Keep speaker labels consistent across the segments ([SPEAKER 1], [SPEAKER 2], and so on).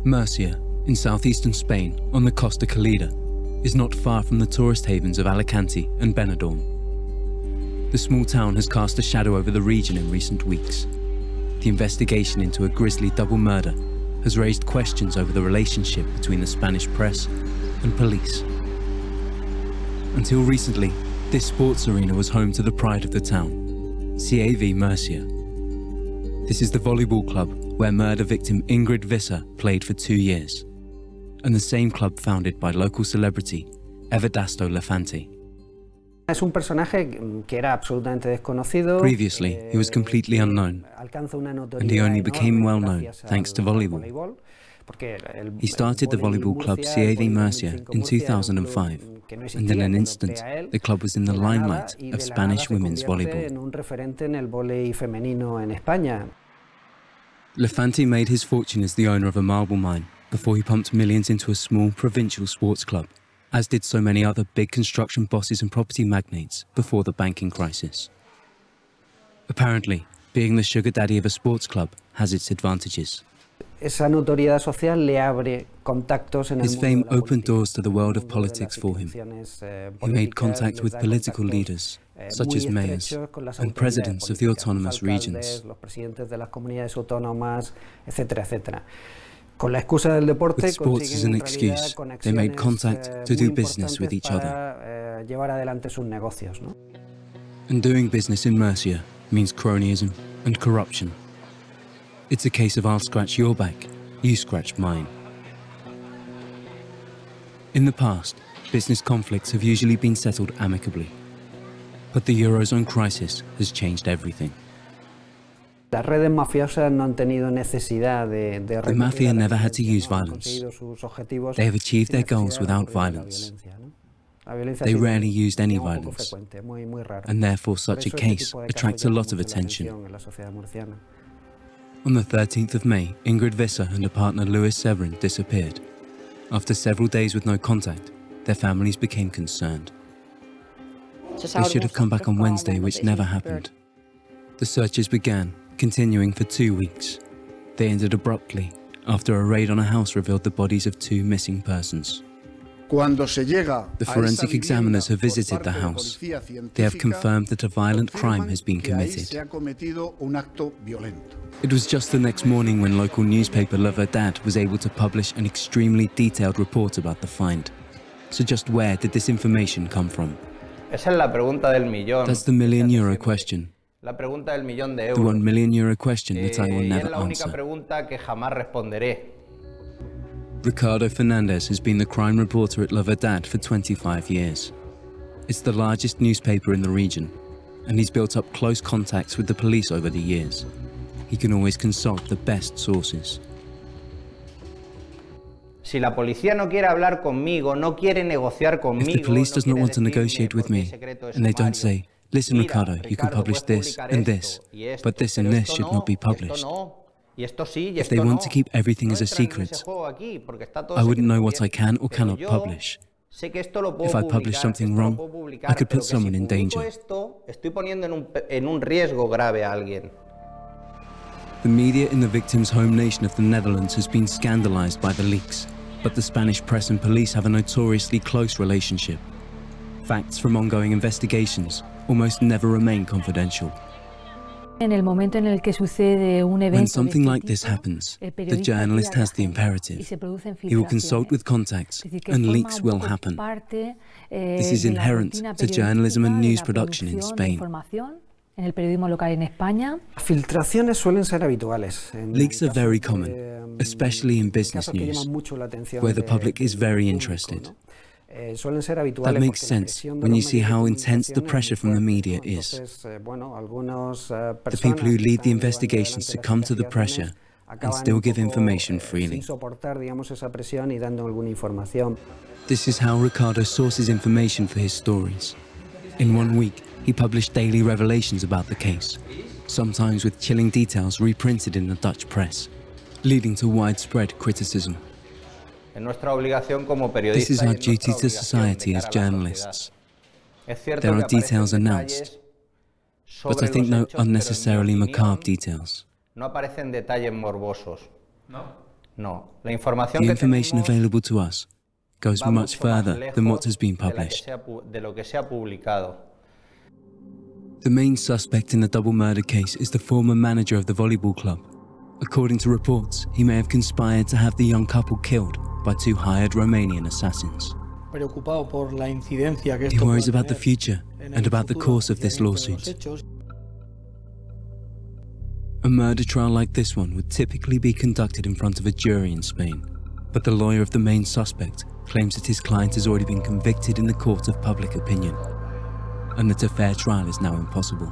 [SPEAKER 1] Murcia, in southeastern Spain, on the Costa Calida, is not far from the tourist havens of Alicante and Benidorm. The small town has cast a shadow over the region in recent weeks. The investigation into a grisly double murder has raised questions over the relationship between the Spanish press and police. Until recently, this sports arena was home to the pride of the town, CAV Murcia. This is the volleyball club where murder victim Ingrid Visser played for 2 years, and the same club founded by local celebrity Everdasto Lefante.
[SPEAKER 2] Es un personaje que era absolutamente desconocido.
[SPEAKER 1] Previously, he was completely unknown, and he only became well known thanks to volleyball. He started the volleyball club CAV Murcia in 2005, and in an instant, the club was in the limelight of Spanish women's volleyball. Lefante made his fortune as the owner of a marble mine before he pumped millions into a small provincial sports club, as did so many other big construction bosses and property magnates before the banking crisis. Apparently, being the sugar daddy of a sports club has its advantages.
[SPEAKER 2] His
[SPEAKER 1] fame opened doors to the world of politics for him. He made contact with political leaders, such as mayors and presidents of the autonomous regions. With sports as an excuse, they made contact to do business with each other. And doing business in Murcia means cronyism and corruption. It's a case of I'll scratch your back, you scratch mine. In the past, business conflicts have usually been settled amicably. But the Eurozone crisis has changed everything.
[SPEAKER 2] The
[SPEAKER 1] mafia never had to use violence. They have achieved their goals without violence. They rarely used any violence, and therefore such a case attracts a lot of attention. On the 13th of May, Ingrid Visser and her partner Luis Severin disappeared. After several days with no contact, their families became concerned. They should have come back on Wednesday, which never happened. The searches began, continuing for 2 weeks. They ended abruptly, after a raid on a house revealed the bodies of 2 missing persons. The forensic examiners have visited the house. They have confirmed that a violent crime has been committed. It was just the next morning when local newspaper La Verdad was able to publish an extremely detailed report about the find. So just where did this information come from? That's the million-euro question. The €1 million question that I will never answer. Ricardo Fernandez has been the crime reporter at La Verdad for 25 years. It's the largest newspaper in the region, and he's built up close contacts with the police over the years. He can always consult the best sources. If the police does not want to negotiate with me, and they don't say, listen, Ricardo, you can publish this and this, but this and this should not be published. If they want to keep everything as a secret, I wouldn't know what I can or cannot publish. If I publish something wrong, I could put someone in danger. The media in the victim's home nation of the Netherlands has been scandalized by the leaks, but the Spanish press and police have a notoriously close relationship. Facts from ongoing investigations almost never remain confidential. When something like this happens, the journalist has the imperative. He will consult with contacts, and leaks will happen. This is inherent to journalism and news production in Spain. Leaks are very common, especially in business news, where the public is very interested. That makes sense when you see how intense the pressure from the media is. The people who lead the investigations succumb to the pressure and still give information freely. This is how Ricardo sources information for his stories. In 1 week, he published daily revelations about the case, sometimes with chilling details reprinted in the Dutch press, leading to widespread criticism. This is our duty to society as journalists. There are details announced, but I think no unnecessarily macabre details.
[SPEAKER 3] No. La
[SPEAKER 1] The
[SPEAKER 3] información que
[SPEAKER 1] information
[SPEAKER 3] tenemos
[SPEAKER 1] available to us goes
[SPEAKER 3] va
[SPEAKER 1] much
[SPEAKER 3] mucho más
[SPEAKER 1] further than what has been
[SPEAKER 3] lejos
[SPEAKER 1] published.
[SPEAKER 3] de lo que se ha publicado.
[SPEAKER 1] The main suspect in the double murder case is the former manager of the volleyball club. According to reports, he may have conspired to have the young couple killed by two hired Romanian assassins.
[SPEAKER 4] Preocupado por la incidencia que
[SPEAKER 1] He
[SPEAKER 4] esto
[SPEAKER 1] worries
[SPEAKER 4] pueda
[SPEAKER 1] about the
[SPEAKER 4] tener
[SPEAKER 1] future
[SPEAKER 4] en
[SPEAKER 1] and
[SPEAKER 4] el
[SPEAKER 1] about the
[SPEAKER 4] futuro
[SPEAKER 1] course of
[SPEAKER 4] y
[SPEAKER 1] this
[SPEAKER 4] en los
[SPEAKER 1] lawsuit.
[SPEAKER 4] hechos.
[SPEAKER 1] A murder trial like this one would typically be conducted in front of a jury in Spain, but the lawyer of the main suspect claims that his client has already been convicted in the court of public opinion, and that a fair trial is now impossible.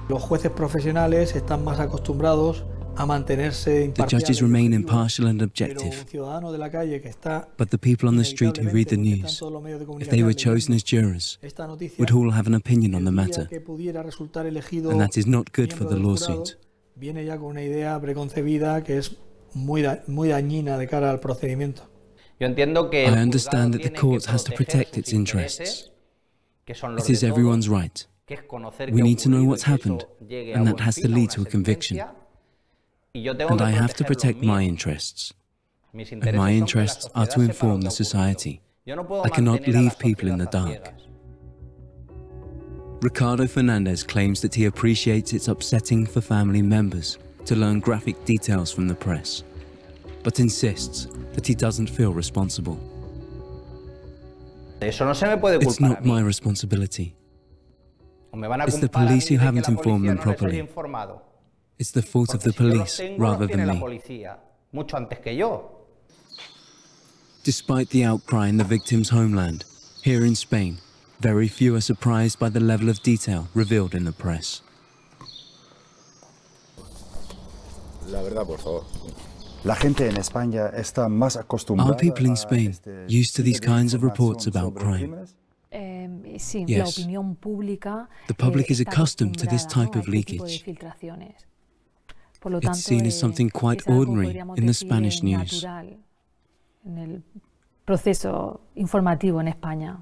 [SPEAKER 4] Los jueces profesionales están más acostumbrados a mantenerse
[SPEAKER 1] The judges remain
[SPEAKER 4] imparciales,
[SPEAKER 1] impartial and
[SPEAKER 4] pero
[SPEAKER 1] objective,
[SPEAKER 4] un ciudadano de la calle que está
[SPEAKER 1] but the people on the street who read the
[SPEAKER 4] inevitablemente,
[SPEAKER 1] news,
[SPEAKER 4] porque están todos los medios de
[SPEAKER 1] if they were
[SPEAKER 4] comunicación
[SPEAKER 1] chosen as
[SPEAKER 4] leyendo
[SPEAKER 1] jurors,
[SPEAKER 4] esta noticia,
[SPEAKER 1] would all have an opinion on the
[SPEAKER 4] el día
[SPEAKER 1] matter,
[SPEAKER 4] que pudiera resultar elegido
[SPEAKER 1] and that is not good for
[SPEAKER 4] miembro
[SPEAKER 1] the
[SPEAKER 4] del jurado,
[SPEAKER 1] lawsuit.
[SPEAKER 4] viene ya con una idea preconcebida que es muy dañina de cara al procedimiento.
[SPEAKER 3] Yo entiendo que
[SPEAKER 1] I
[SPEAKER 3] el
[SPEAKER 1] understand
[SPEAKER 3] juzgado
[SPEAKER 1] that the
[SPEAKER 3] tiene
[SPEAKER 1] court
[SPEAKER 3] que
[SPEAKER 1] has to
[SPEAKER 3] proteger
[SPEAKER 1] protect
[SPEAKER 3] sus
[SPEAKER 1] its interests.
[SPEAKER 3] intereses, que son los
[SPEAKER 1] It is
[SPEAKER 3] de
[SPEAKER 1] everyone's
[SPEAKER 3] todos,
[SPEAKER 1] right.
[SPEAKER 3] que es conocer
[SPEAKER 1] We
[SPEAKER 3] qué ha
[SPEAKER 1] need to know
[SPEAKER 3] ocurrido
[SPEAKER 1] what's
[SPEAKER 3] y que
[SPEAKER 1] happened,
[SPEAKER 3] eso llegue
[SPEAKER 1] and
[SPEAKER 3] a
[SPEAKER 1] that
[SPEAKER 3] buen
[SPEAKER 1] has to
[SPEAKER 3] fin, a
[SPEAKER 1] lead
[SPEAKER 3] una
[SPEAKER 1] to a conviction.
[SPEAKER 3] sentencia, y yo tengo
[SPEAKER 1] And
[SPEAKER 3] que
[SPEAKER 1] I have to
[SPEAKER 3] proteger
[SPEAKER 1] protect
[SPEAKER 3] los
[SPEAKER 1] my
[SPEAKER 3] míos.
[SPEAKER 1] interests.
[SPEAKER 3] Mis
[SPEAKER 1] And
[SPEAKER 3] intereses
[SPEAKER 1] my
[SPEAKER 3] son que la
[SPEAKER 1] interests are to
[SPEAKER 3] sociedad sepa
[SPEAKER 1] inform
[SPEAKER 3] lo
[SPEAKER 1] the
[SPEAKER 3] que ha ocurrido.
[SPEAKER 1] society.
[SPEAKER 3] Yo no puedo
[SPEAKER 1] I cannot
[SPEAKER 3] mantener a la
[SPEAKER 1] leave people in the
[SPEAKER 3] sociedad a
[SPEAKER 1] dark.
[SPEAKER 3] ciegas.
[SPEAKER 1] Ricardo Fernandez claims that he appreciates it's upsetting for family members to learn graphic details from the press, but insists that he doesn't feel responsible.
[SPEAKER 3] Eso no se me puede
[SPEAKER 1] It's
[SPEAKER 3] culpar a
[SPEAKER 1] not
[SPEAKER 3] mí.
[SPEAKER 1] my responsibility.
[SPEAKER 3] O me van a
[SPEAKER 1] It's the
[SPEAKER 3] culpar a
[SPEAKER 1] police
[SPEAKER 3] mí
[SPEAKER 1] who
[SPEAKER 3] de que
[SPEAKER 1] haven't
[SPEAKER 3] la
[SPEAKER 1] informed
[SPEAKER 3] policía
[SPEAKER 1] them
[SPEAKER 3] no les haya
[SPEAKER 1] properly.
[SPEAKER 3] informado.
[SPEAKER 1] It's the fault of
[SPEAKER 3] Porque
[SPEAKER 1] the
[SPEAKER 3] si yo los
[SPEAKER 1] police
[SPEAKER 3] tengo, los
[SPEAKER 1] rather
[SPEAKER 3] tiene
[SPEAKER 1] than
[SPEAKER 3] la
[SPEAKER 1] me.
[SPEAKER 3] policía, mucho antes que yo.
[SPEAKER 1] Despite the outcry in the victim's homeland, here in Spain, very few are surprised by the level of detail revealed in the press.
[SPEAKER 5] La verdad, por favor.
[SPEAKER 6] La gente en España está más acostumbrada
[SPEAKER 1] Are people in
[SPEAKER 6] a
[SPEAKER 1] Spain
[SPEAKER 6] este
[SPEAKER 1] used to these
[SPEAKER 6] tipo de
[SPEAKER 1] kinds of reports
[SPEAKER 6] información
[SPEAKER 1] about
[SPEAKER 6] sobre
[SPEAKER 1] crime?
[SPEAKER 6] crímenes?
[SPEAKER 7] Sí,
[SPEAKER 1] Yes.
[SPEAKER 7] la opinión pública
[SPEAKER 1] The public is
[SPEAKER 7] está
[SPEAKER 1] accustomed to this
[SPEAKER 7] acostumbrada,
[SPEAKER 1] type of
[SPEAKER 7] ¿no?, a este tipo de
[SPEAKER 1] leakage.
[SPEAKER 7] filtraciones. Por lo
[SPEAKER 1] It's
[SPEAKER 7] tanto,
[SPEAKER 1] seen as something quite
[SPEAKER 7] es algo,
[SPEAKER 1] ordinary
[SPEAKER 7] podríamos
[SPEAKER 1] in the
[SPEAKER 7] decir,
[SPEAKER 1] Spanish news.
[SPEAKER 7] natural en el proceso informativo en España.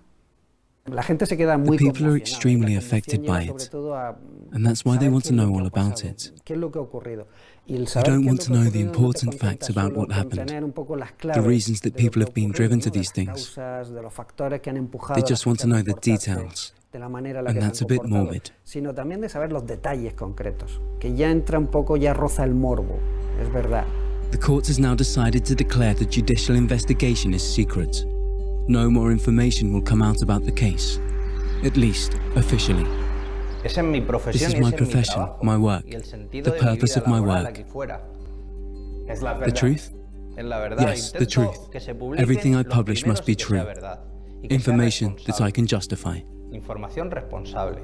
[SPEAKER 2] La gente se queda muy
[SPEAKER 1] The people are
[SPEAKER 2] conmocionada, y la
[SPEAKER 1] extremely
[SPEAKER 2] conmoción
[SPEAKER 1] affected
[SPEAKER 2] lleva
[SPEAKER 1] by
[SPEAKER 2] sobre
[SPEAKER 1] it,
[SPEAKER 2] todo a
[SPEAKER 1] and that's why they
[SPEAKER 2] saber
[SPEAKER 1] want
[SPEAKER 2] qué
[SPEAKER 1] to
[SPEAKER 2] es lo
[SPEAKER 1] know
[SPEAKER 2] que
[SPEAKER 1] all
[SPEAKER 2] ha
[SPEAKER 1] about
[SPEAKER 2] pasado,
[SPEAKER 1] it.
[SPEAKER 2] qué es lo que ha ocurrido. Y el
[SPEAKER 1] They
[SPEAKER 2] saber
[SPEAKER 1] don't
[SPEAKER 2] qué es
[SPEAKER 1] want
[SPEAKER 2] lo
[SPEAKER 1] to
[SPEAKER 2] que ha
[SPEAKER 1] know the
[SPEAKER 2] ocurrido no te
[SPEAKER 1] important
[SPEAKER 2] contenta
[SPEAKER 1] facts about
[SPEAKER 2] solo
[SPEAKER 1] what
[SPEAKER 2] con
[SPEAKER 1] happened,
[SPEAKER 2] tener un poco las
[SPEAKER 1] the
[SPEAKER 2] claves
[SPEAKER 1] reasons that
[SPEAKER 2] de lo
[SPEAKER 1] people
[SPEAKER 2] que
[SPEAKER 1] have been
[SPEAKER 2] ha ocurrido,
[SPEAKER 1] driven to
[SPEAKER 2] de
[SPEAKER 1] these
[SPEAKER 2] las
[SPEAKER 1] things.
[SPEAKER 2] causas, de los factores que han empujado
[SPEAKER 1] They
[SPEAKER 2] a la
[SPEAKER 1] just want
[SPEAKER 2] gente
[SPEAKER 1] to
[SPEAKER 2] a
[SPEAKER 1] know the
[SPEAKER 2] comportarse
[SPEAKER 1] details,
[SPEAKER 2] de la manera en la
[SPEAKER 1] and
[SPEAKER 2] que se han
[SPEAKER 1] that's a bit
[SPEAKER 2] comportado,
[SPEAKER 1] morbid.
[SPEAKER 2] sino también de saber los detalles concretos, que ya entra un poco, ya roza el morbo, es verdad.
[SPEAKER 1] The court has now decided to declare the judicial investigation is secret. No more information will come out about the case, at least officially.
[SPEAKER 3] Esa es mi
[SPEAKER 1] This
[SPEAKER 3] profesión
[SPEAKER 1] is
[SPEAKER 3] y
[SPEAKER 1] my
[SPEAKER 3] ese es mi
[SPEAKER 1] profession,
[SPEAKER 3] trabajo.
[SPEAKER 1] my work,
[SPEAKER 3] Y el sentido
[SPEAKER 1] the
[SPEAKER 3] de mi
[SPEAKER 1] purpose
[SPEAKER 3] vida
[SPEAKER 1] of my
[SPEAKER 3] laboral
[SPEAKER 1] work.
[SPEAKER 3] aquí fuera. Es la
[SPEAKER 1] The
[SPEAKER 3] verdad.
[SPEAKER 1] truth?
[SPEAKER 3] Es la verdad.
[SPEAKER 1] Yes, the
[SPEAKER 3] Intento
[SPEAKER 1] truth.
[SPEAKER 3] que se publiquen
[SPEAKER 1] Everything I
[SPEAKER 3] los
[SPEAKER 1] publish must
[SPEAKER 3] primeros
[SPEAKER 1] be
[SPEAKER 3] y que sea
[SPEAKER 1] true.
[SPEAKER 3] verdad. Y que sea
[SPEAKER 1] Information that I
[SPEAKER 3] responsable.
[SPEAKER 1] can justify.
[SPEAKER 3] Información responsable.